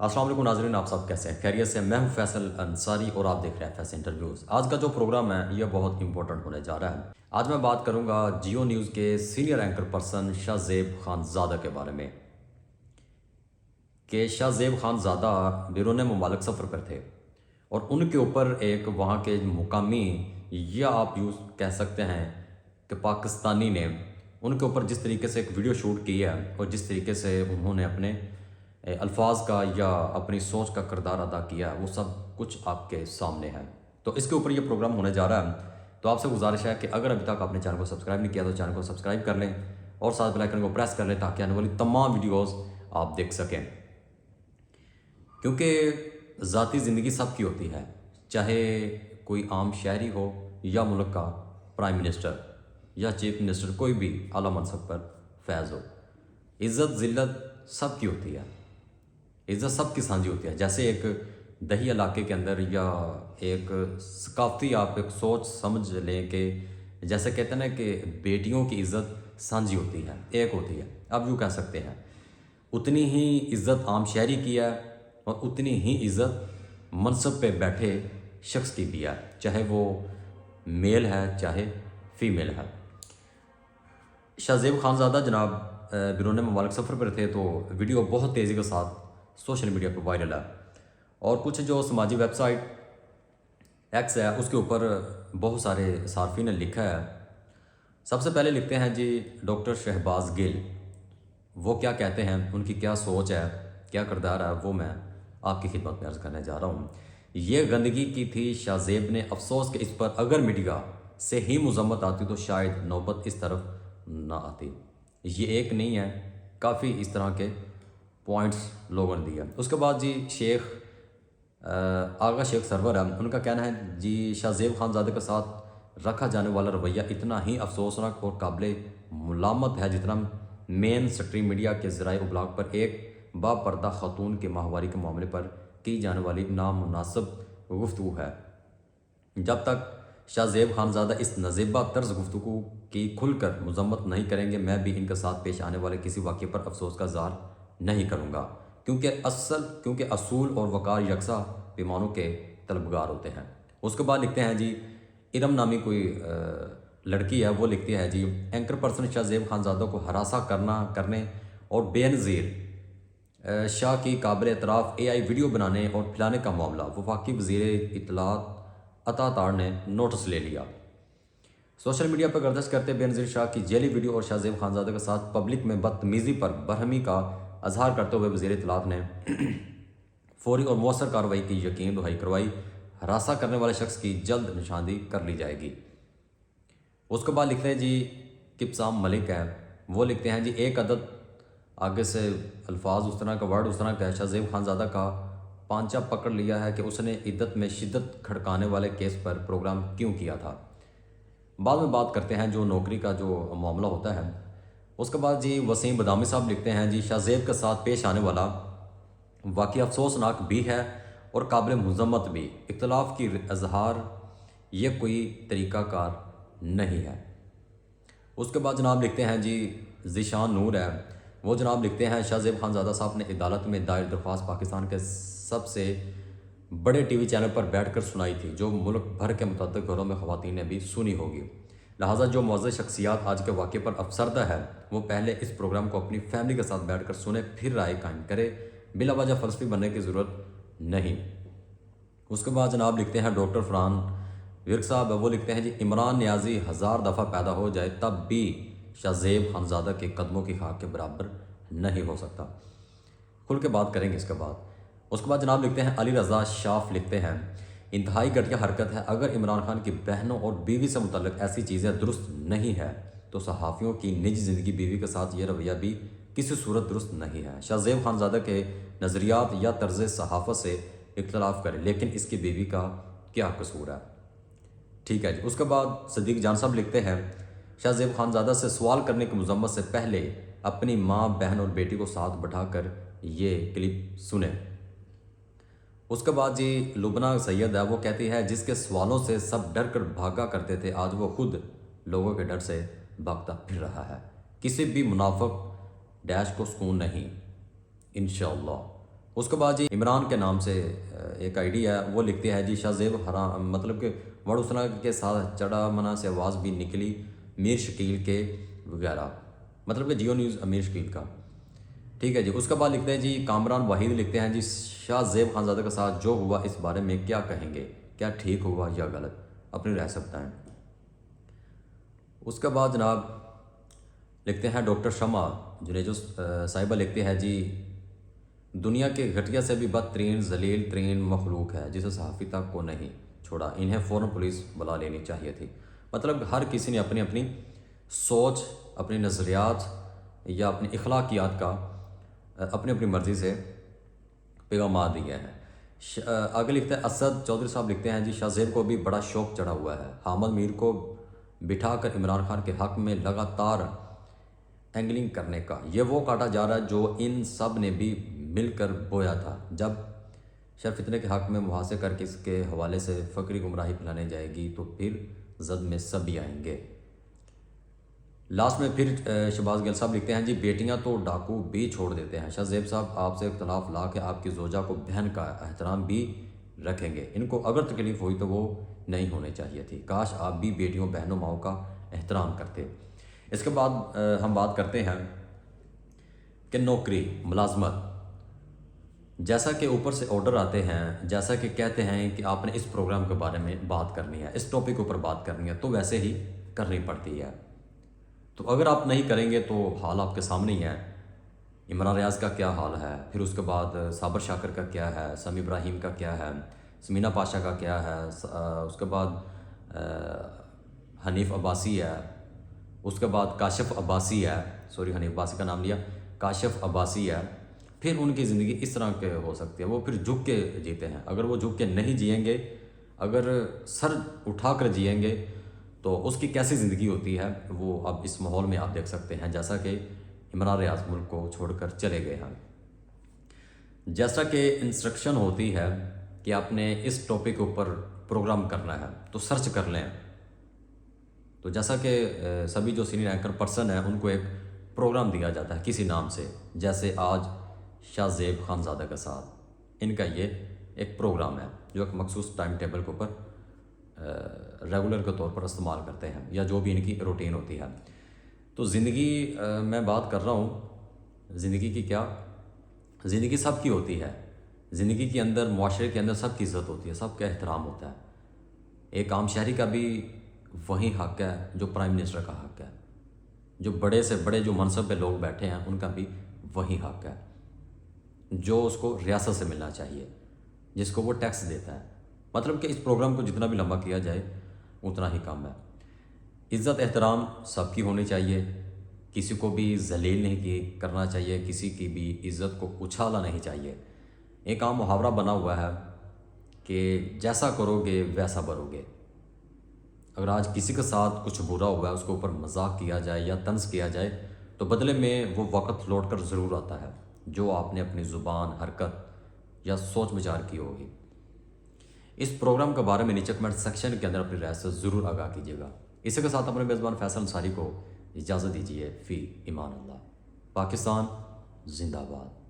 السلام علیکم ناظرین، آپ سب کیسے ہیں؟ خیریت سے؟ میں ہوں فیصل انصاری اور آپ دیکھ رہے ہیں فیصل انٹرویوز۔ آج کا جو پروگرام ہے یہ بہت امپورٹنٹ ہونے جا رہا ہے۔ آج میں بات کروں گا جیو نیوز کے سینئر اینکر پرسن شاہ زیب خان زادہ کے بارے میں کہ شاہ زیب خان زادہ بیرون ممالک سفر پر تھے اور ان کے اوپر ایک وہاں کے مقامی یا آپ یوں کہہ سکتے ہیں کہ پاکستانی نے ان کے اوپر جس طریقے سے ایک ویڈیو شوٹ کی ہے اور جس طریقے سے انہوں نے اپنے الفاظ کا یا اپنی سوچ کا کردار ادا کیا ہے وہ سب کچھ آپ کے سامنے ہے۔ تو اس کے اوپر یہ پروگرام ہونے جا رہا ہے۔ تو آپ سے گزارش ہے کہ اگر ابھی تک آپ نے چینل کو سبسکرائب نہیں کیا تو چینل کو سبسکرائب کر لیں اور ساتھ بیل آئیکن کو پریس کر لیں تاکہ آنے والی تمام ویڈیوز آپ دیکھ سکیں، کیونکہ ذاتی زندگی سب کی ہوتی ہے، چاہے کوئی عام شہری ہو یا ملک کا پرائم منسٹر یا چیف منسٹر، کوئی بھی اعلیٰ منصب پر فیض ہو، عزت ذلت سب کی ہوتی ہے، عزت سب کی سانجھی ہوتی ہے۔ جیسے ایک دیہی علاقے کے اندر یا ایک ثقافتی آپ ایک سوچ سمجھ لیں کہ جیسے کہتے ہیں نا کہ بیٹیوں کی عزت سانجھی ہوتی ہے، ایک ہوتی ہے، اب یوں کہہ سکتے ہیں اتنی ہی عزت عام شہری کی ہے اور اتنی ہی عزت منصب پہ بیٹھے شخص کی بھی ہے، چاہے وہ میل ہے چاہے فیمیل ہے۔ شاہ زیب خان زادہ جناب بیرون ممالک سفر پر تھے تو ویڈیو بہت تیزی کے ساتھ سوشل میڈیا پہ وائرل ہے اور کچھ جو سماجی ویب سائٹ ایکس ہے اس کے اوپر بہت سارے صارفین نے لکھا ہے۔ سب سے پہلے لکھتے ہیں جی ڈاکٹر شہباز گل، وہ کیا کہتے ہیں، ان کی کیا سوچ ہے، کیا کردار ہے، وہ میں آپ کی خدمت میں عرض کرنے جا رہا ہوں۔ یہ گندگی کی تھی شاہ زیب نے افسوس کہ اس پر اگر میڈیا سے ہی مذمت آتی تو شاید نوبت اس طرف نہ آتی۔ یہ ایک نہیں ہے، کافی اس طرح کے پوائنٹس لوگوں نے دیا۔ اس کے بعد جی شیخ آغا شیخ سرور ہے، ان کا کہنا ہے جی شاہ زیب خان زادہ کے ساتھ رکھا جانے والا رویہ اتنا ہی افسوسناک اور قابل ملامت ہے جتنا مین سٹریم میڈیا کے ذرائع ابلاغ پر ایک با پردہ خاتون کے ماہواری کے معاملے پر کی جانے والی نامناسب گفتگو ہے۔ جب تک شاہ زیب خان زادہ اس نزیبہ طرز گفتگو کی کھل کر مذمت نہیں کریں گے، میں بھی ان کے ساتھ پیش آنے والے کسی واقعے پر افسوس کا اظہار نہیں کروں گا، کیونکہ اصول اور وقار یکساں پیمانوں کے طلبگار ہوتے ہیں۔ اس کے بعد لکھتے ہیں جی ارم نامی کوئی لڑکی ہے، وہ لکھتی ہے جی اینکر پرسن شاہ زیب خان زادہ کو ہراساں کرنے اور بے نظیر شاہ کی قابل اعتراف اے آئی ویڈیو بنانے اور پھیلانے کا معاملہ وفاقی وزیر اطلاعات عطا تار نے نوٹس لے لیا۔ سوشل میڈیا پر گردش کرتے بے نظیر شاہ کی جعلی ویڈیو اور شاہ زیب خان زادہ کے ساتھ پبلک میں بدتمیزی پر برہمی کا اظہار کرتے ہوئے وزیر اطلاعات نے فوری اور مؤثر کارروائی کی یقین دہانی کروائی۔ ہراساں کرنے والے شخص کی جلد نشاندہی کر لی جائے گی۔ اس کے بعد لکھتے ہیں جی کپسام ملک ہے، وہ لکھتے ہیں جی ایک عدد آگے سے الفاظ اس طرح کا ورڈ اس طرح کا ہے، شاہ زیب خان زادہ کا پانچا پکڑ لیا ہے کہ اس نے عدت میں شدت کھڑکانے والے کیس پر پروگرام کیوں کیا تھا۔ بعد میں بات کرتے ہیں جو نوکری کا جو معاملہ ہوتا ہے۔ اس کے بعد جی وسیم بدامی صاحب لکھتے ہیں جی شاہ زیب کے ساتھ پیش آنے والا واقعہ افسوسناک بھی ہے اور قابل مذمت بھی۔ اختلاف کی اظہار یہ کوئی طریقہ کار نہیں ہے۔ اس کے بعد جناب لکھتے ہیں جی ذیشان نور ہے، وہ جناب لکھتے ہیں شاہ زیب خان زادہ صاحب نے عدالت میں دائر درخواست پاکستان کے سب سے بڑے ٹی وی چینل پر بیٹھ کر سنائی تھی، جو ملک بھر کے متعدد گھروں میں خواتین نے بھی سنی ہوگی۔ لہٰذا جو معزز شخصیات آج کے واقعے پر افسردہ ہے وہ پہلے اس پروگرام کو اپنی فیملی کے ساتھ بیٹھ کر سنے پھر رائے قائم کرے، بلا وجہ فلسفی بننے کی ضرورت نہیں۔ اس کے بعد جناب لکھتے ہیں ڈاکٹر فرحان ورک صاحب، وہ لکھتے ہیں جی عمران نیازی 1000 دفعہ پیدا ہو جائے تب بھی شاہ زیب خان زادہ کے قدموں کی خاک کے برابر نہیں ہو سکتا۔ کھل کے بات کریں گے اس کے بعد۔ اس کے بعد جناب لکھتے ہیں علی رضا شاف، لکھتے ہیں انتہائی گھٹیا حرکت ہے، اگر عمران خان کی بہنوں اور بیوی سے متعلق ایسی چیزیں درست نہیں ہے تو صحافیوں کی نجی زندگی بیوی کے ساتھ یہ رویہ بھی کسی صورت درست نہیں ہے۔ شاہ زیب خان زادہ کے نظریات یا طرز صحافت سے اختلاف کرے لیکن اس کی بیوی کا کیا قصور ہے؟ ٹھیک ہے جی۔ اس کے بعد صدیق جان صاحب لکھتے ہیں شاہ زیب خان زادہ سے سوال کرنے کی مذمت سے پہلے اپنی ماں، بہن اور بیٹی کو ساتھ بٹھا کر یہ کلپ سنیں۔ اس کے بعد جی لبنہ سید ہے، وہ کہتی ہے جس کے سوالوں سے سب ڈر کر بھاگا کرتے تھے آج وہ خود لوگوں کے ڈر سے بھاگتا پھر رہا ہے۔ کسی بھی منافق ڈیش کو سکون نہیں، انشاءاللہ۔ اس کے بعد جی عمران کے نام سے ایک آئی ڈی ہے، وہ لکھتے ہیں جی شاہ زیب حرام، مطلب کہ وڑوسنا کے ساتھ چڑھا منا سے آواز بھی نکلی میر شکیل کے وغیرہ، مطلب کہ جیو نیوز امیر شکیل کا، ٹھیک ہے جی۔ اس کے بعد لکھتے ہیں جی کامران واحد لکھتے ہیں جی شاہ زیب خانزادہ کے ساتھ جو ہوا اس بارے میں کیا کہیں گے، کیا ٹھیک ہوا یا غلط، اپنی رائے سے بتائیں۔ اس کے بعد جناب لکھتے ہیں ڈاکٹر شمع جنیجو صاحبہ لکھتے ہیں جی دنیا کے گھٹیا سے بھی بدترین ذلیل ترین مخلوق ہے جسے صحافی تک کو نہیں چھوڑا، انہیں فوراً پولیس بلا لینی چاہیے تھی۔ مطلب ہر کسی نے اپنی اپنی سوچ، اپنی نظریات یا اپنی اخلاقیات کا اپنی اپنی مرضی سے پیغامات دیے ہیں۔ آگے لکھتے ہیں اسد چودھری صاحب لکھتے ہیں جی شاہ زیب کو بھی بڑا شوق چڑھا ہوا ہے، حامد میر کو بٹھا کر عمران خان کے حق میں لگاتار اینگلنگ کرنے کا، یہ وہ کاٹا جا رہا ہے جو ان سب نے بھی مل کر بویا تھا۔ جب شاہ فتنے کے حق میں محاصرے کر کے اس کے حوالے سے فکری گمراہی پھیلانے جائے گی تو پھر زد میں سبھی آئیں گے۔ لاسٹ میں پھر شہباز گل صاحب لکھتے ہیں جی بیٹیاں تو ڈاکو بھی چھوڑ دیتے ہیں، شاہ زیب صاحب آپ سے اختلاف لا کے آپ کی زوجہ کو بہن کا احترام بھی رکھیں گے، ان کو اگر تکلیف ہوئی تو وہ نہیں ہونے چاہیے تھی، کاش آپ بھی بیٹیوں بہنوں ماؤں کا احترام کرتے۔ اس کے بعد ہم بات کرتے ہیں کہ نوکری ملازمت، جیسا کہ اوپر سے آرڈر آتے ہیں، جیسا کہ کہتے ہیں کہ آپ نے اس پروگرام کے بارے میں بات کرنی ہے، اس ٹاپک کے اوپر بات کرنی ہے، تو ویسے ہی کرنی پڑتی ہے۔ تو اگر آپ نہیں کریں گے تو حال آپ کے سامنے ہی ہے، عمران ریاض کا کیا حال ہے، پھر اس کے بعد صابر شاکر کا کیا ہے، سمی ابراہیم کا کیا ہے، سمینہ پاشا کا کیا ہے، اس کے بعد حنیف عباسی ہے، اس کے بعد کاشف عباسی ہے، سوری حنیف عباسی کا نام لیا، کاشف عباسی ہے۔ پھر ان کی زندگی اس طرح کے ہو سکتی ہے، وہ پھر جھک کے جیتے ہیں، اگر وہ جھک کے نہیں جئیں گے، اگر سر اٹھا کر جئیں گے تو اس کی کیسی زندگی ہوتی ہے وہ اب اس ماحول میں آپ دیکھ سکتے ہیں، جیسا کہ عمران ریاض ملک کو چھوڑ کر چلے گئے ہیں۔ جیسا کہ انسٹرکشن ہوتی ہے کہ آپ نے اس ٹاپک کے اوپر پروگرام کرنا ہے تو سرچ کر لیں، تو جیسا کہ سبھی جو سینئر اینکر پرسن ہیں ان کو ایک پروگرام دیا جاتا ہے کسی نام سے، جیسے آج شاہ زیب خانزادہ کے ساتھ ان کا یہ ایک پروگرام ہے جو ایک مخصوص ٹائم ٹیبل کے اوپر ریگولر کے طور پر استعمال کرتے ہیں، یا جو بھی ان کی روٹین ہوتی ہے۔ تو زندگی میں بات کر رہا ہوں زندگی کی، کیا زندگی سب کی ہوتی ہے، زندگی کے اندر معاشرے کے اندر سب کی عزت ہوتی ہے، سب کا احترام ہوتا ہے۔ ایک عام شہری کا بھی وہی حق ہے جو پرائم منسٹر کا حق ہے، جو بڑے سے بڑے جو منصب پہ لوگ بیٹھے ہیں ان کا بھی وہی حق ہے جو اس کو ریاست سے ملنا چاہیے، جس کو وہ ٹیکس دیتا ہے۔ مطلب کہ اس پروگرام کو جتنا بھی لمبا کیا جائے اتنا ہی کم ہے۔ عزت احترام سب کی ہونی چاہیے، کسی کو بھی ذلیل نہیں کرنا چاہیے، کسی کی بھی عزت کو اچھالا نہیں چاہیے۔ ایک عام محاورہ بنا ہوا ہے کہ جیسا کرو گے ویسا بھرو گے۔ اگر آج کسی کے ساتھ کچھ برا ہوا ہے، اس کے اوپر مذاق کیا جائے یا طنز کیا جائے تو بدلے میں وہ وقت لوٹ کر ضرور آتا ہے جو آپ نے اپنی زبان، حرکت یا سوچ بچار کی ہوگی۔ اس پروگرام کے بارے میں نیچے کمنٹ سیکشن کے اندر اپنی رائے سے ضرور آگاہ کیجیے گا۔ اسی کے ساتھ اپنے میزبان فیصل انصاری کو اجازت دیجیے، فی امان اللہ۔ پاکستان زندہ باد۔